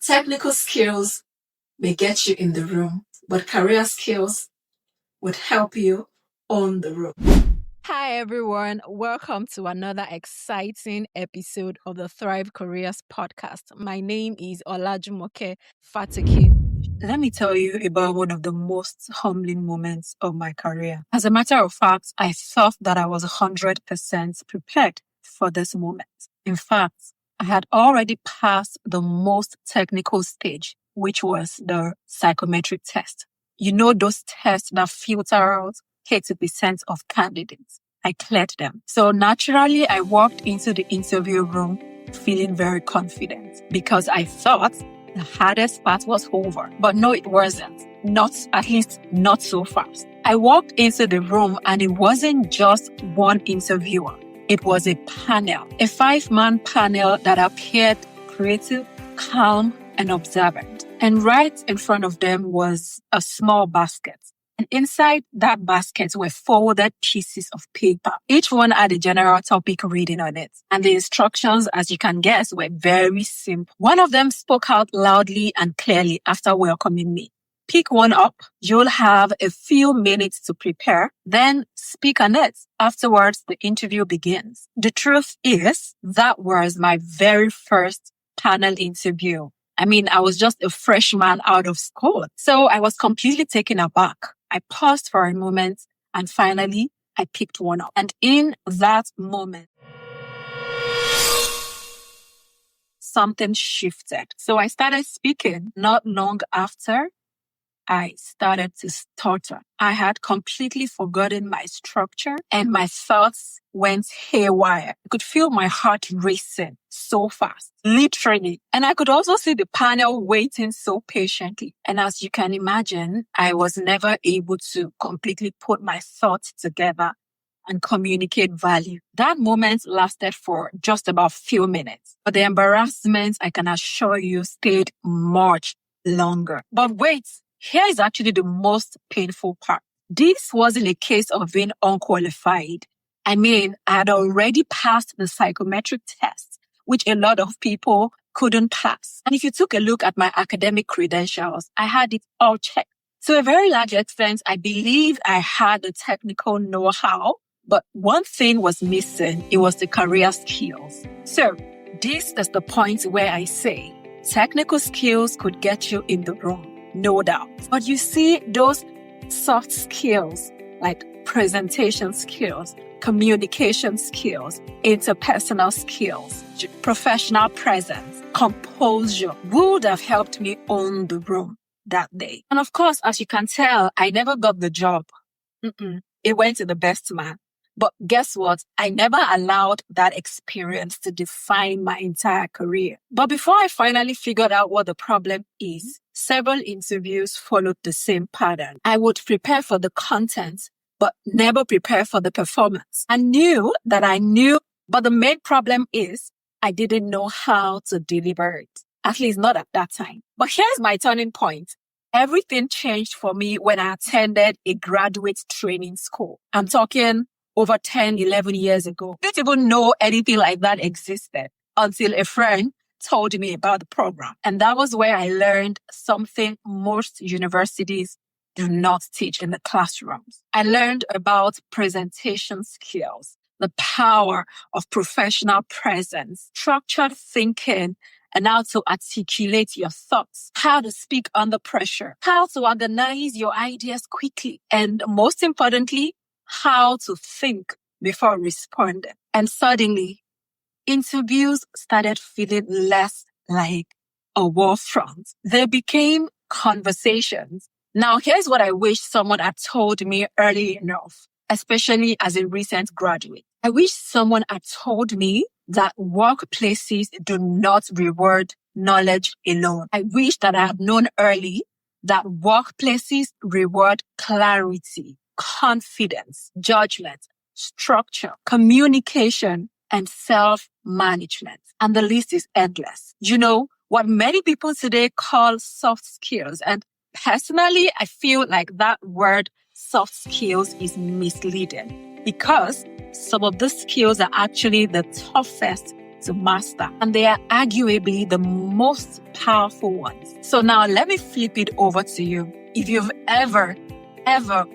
Technical skills may get you in the room, but career skills would help you on the road. Hi, everyone. Welcome to another exciting episode of the Thrive Careers podcast. My name is Olajumoke Fatoki. Let me tell you about one of the most humbling moments of my career. As a matter of fact, I thought that I was 100% prepared for this moment. In fact, I had already passed the most technical stage, which was the psychometric test. You know those tests that filter out 80% of candidates. I cleared them. So naturally, I walked into the interview room feeling very confident because I thought the hardest part was over. But no, it wasn't. At least not so fast. I walked into the room and it wasn't just one interviewer. It was a panel, a 5-man panel that appeared creative, calm, and observant. And right in front of them was a small basket. And inside that basket were folded pieces of paper. Each one had a general topic reading on it. And the instructions, as you can guess, were very simple. One of them spoke out loudly and clearly after welcoming me. Pick one up. You'll have a few minutes to prepare. Then speak on it. Afterwards, the interview begins. The truth is, that was my very first panel interview. I was just a freshman out of school. So I was completely taken aback. I paused for a moment and finally I picked one up. And in that moment, something shifted. So I started speaking. Not long after, I started to stutter. I had completely forgotten my structure and my thoughts went haywire. I could feel my heart racing so fast, literally. And I could also see the panel waiting so patiently. And as you can imagine, I was never able to completely put my thoughts together and communicate value. That moment lasted for just about a few minutes. But the embarrassment, I can assure you, stayed much longer. But wait. Here is actually the most painful part. This wasn't a case of being unqualified. I had already passed the psychometric test, which a lot of people couldn't pass. And if you took a look at my academic credentials, I had it all checked. To a very large extent, I believe I had the technical know-how, but one thing was missing. It was the career skills. So this is the point where I say technical skills could get you in the room. No doubt. But you see, those soft skills like presentation skills, communication skills, interpersonal skills, professional presence, composure would have helped me own the room that day. And of course, as you can tell, I never got the job. It went to the best man. But guess what? I never allowed that experience to define my entire career. But before I finally figured out what the problem is, several interviews followed the same pattern. I would prepare for the content, but never prepare for the performance. I knew, but the main problem is I didn't know how to deliver it. At least not at that time. But here's my turning point. Everything changed for me when I attended a graduate training school. I'm talking over 10, 11 years ago. I didn't even know anything like that existed until a friend told me about the program. And that was where I learned something most universities do not teach in the classrooms. I learned about presentation skills, the power of professional presence, structured thinking, and how to articulate your thoughts, how to speak under pressure, how to organize your ideas quickly, and most importantly, how to think before responding. And suddenly, interviews started feeling less like a war front. They became conversations. Now, here's what I wish someone had told me early enough, especially as a recent graduate. I wish someone had told me that workplaces do not reward knowledge alone. I wish that I had known early that workplaces reward clarity, confidence, judgment, structure, communication, and self-management. And the list is endless. You know, what many people today call soft skills. And personally, I feel like that word soft skills is misleading because some of the skills are actually the toughest to master. And they are arguably the most powerful ones. So now let me flip it over to you. If you've ever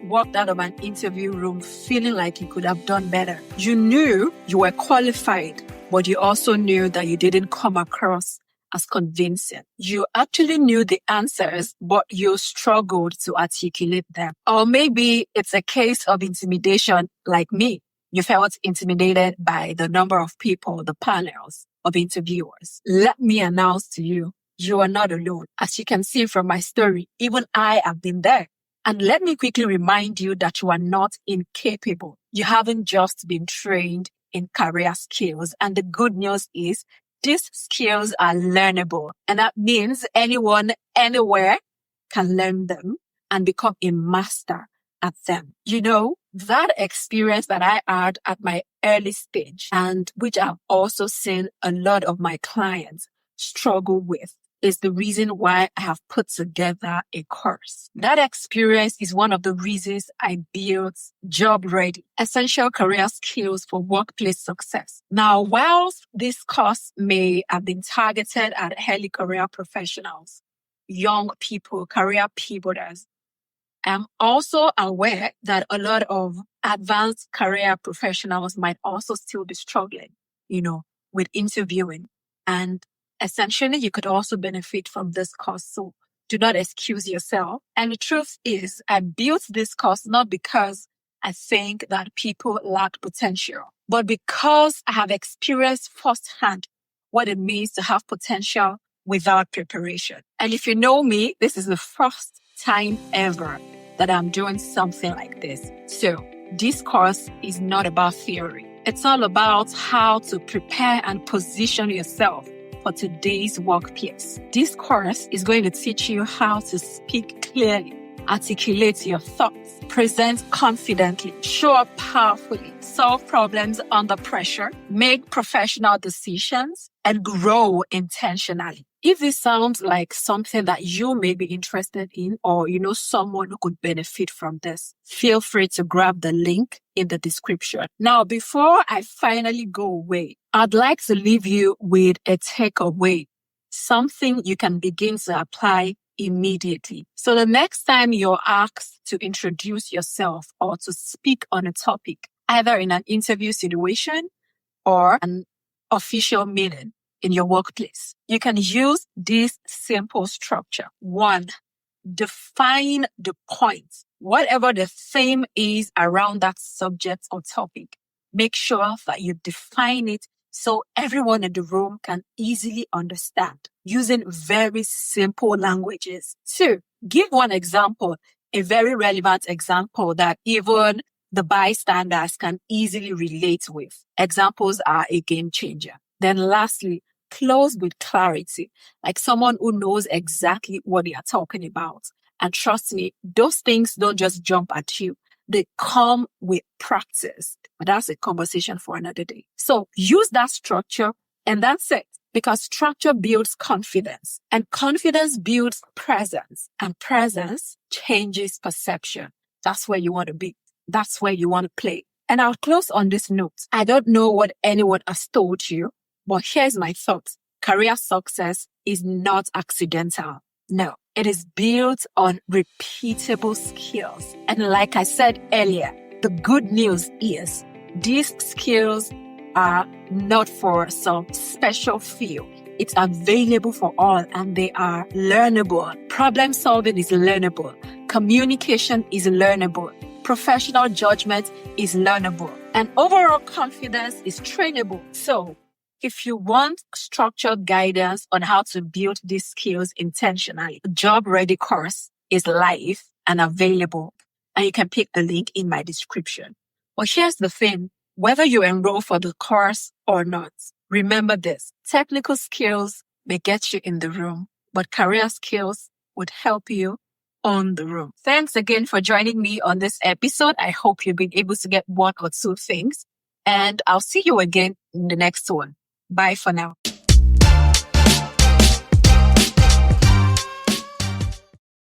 walked out of an interview room feeling like you could have done better, you knew you were qualified, but you also knew that you didn't come across as convincing. You actually knew the answers, but you struggled to articulate them. Or maybe it's a case of intimidation like me. You felt intimidated by the number of people, the panels of interviewers. Let me announce to you, you are not alone. As you can see from my story, even I have been there. And let me quickly remind you that you are not incapable. You haven't just been trained in career skills. And the good news is these skills are learnable. And that means anyone, anywhere can learn them and become a master at them. You know, that experience that I had at my early stage, and which I've also seen a lot of my clients struggle with, is the reason why I have put together a course. That experience is one of the reasons I built Job Ready, essential career skills for workplace success. Now, while this course may have been targeted at early career professionals, young people, career pivoters, I'm also aware that a lot of advanced career professionals might also still be struggling, with interviewing. And essentially, you could also benefit from this course. So do not excuse yourself. And the truth is, I built this course not because I think that people lack potential, but because I have experienced firsthand what it means to have potential without preparation. And if you know me, this is the first time ever that I'm doing something like this. So this course is not about theory. It's all about how to prepare and position yourself for today's workplace. This course is going to teach you how to speak clearly, articulate your thoughts, present confidently, show up powerfully, solve problems under pressure, make professional decisions, and grow intentionally. If this sounds like something that you may be interested in, or you know someone who could benefit from this, feel free to grab the link in the description. Now, before I finally go away, I'd like to leave you with a takeaway, something you can begin to apply immediately. So the next time you're asked to introduce yourself or to speak on a topic, either in an interview situation or an official meeting in your workplace, you can use this simple structure. 1, define the point. Whatever the theme is around that subject or topic, make sure that you define it so everyone in the room can easily understand using very simple languages. 2, give one example, a very relevant example that even the bystanders can easily relate with. Examples are a game changer. Then lastly, close with clarity, like someone who knows exactly what they are talking about. And trust me, those things don't just jump at you. They come with practice. But that's a conversation for another day. So use that structure, and that's it. Because structure builds confidence, and confidence builds presence, and presence changes perception. That's where you want to be. That's where you want to play. And I'll close on this note. I don't know what anyone has told you, but here's my thought. Career success is not accidental. No, it is built on repeatable skills. And like I said earlier, the good news is these skills are not for some special few. It's available for all, and they are learnable. Problem solving is learnable. Communication is learnable. Professional judgment is learnable. And overall confidence is trainable. So if you want structured guidance on how to build these skills intentionally, the Job Ready course is live and available, and you can pick the link in my description. But here's the thing, whether you enroll for the course or not, remember this, technical skills may get you in the room, but career skills would help you on the room. Thanks again for joining me on this episode. I hope you've been able to get one or two things, and I'll see you again in the next one. Bye for now.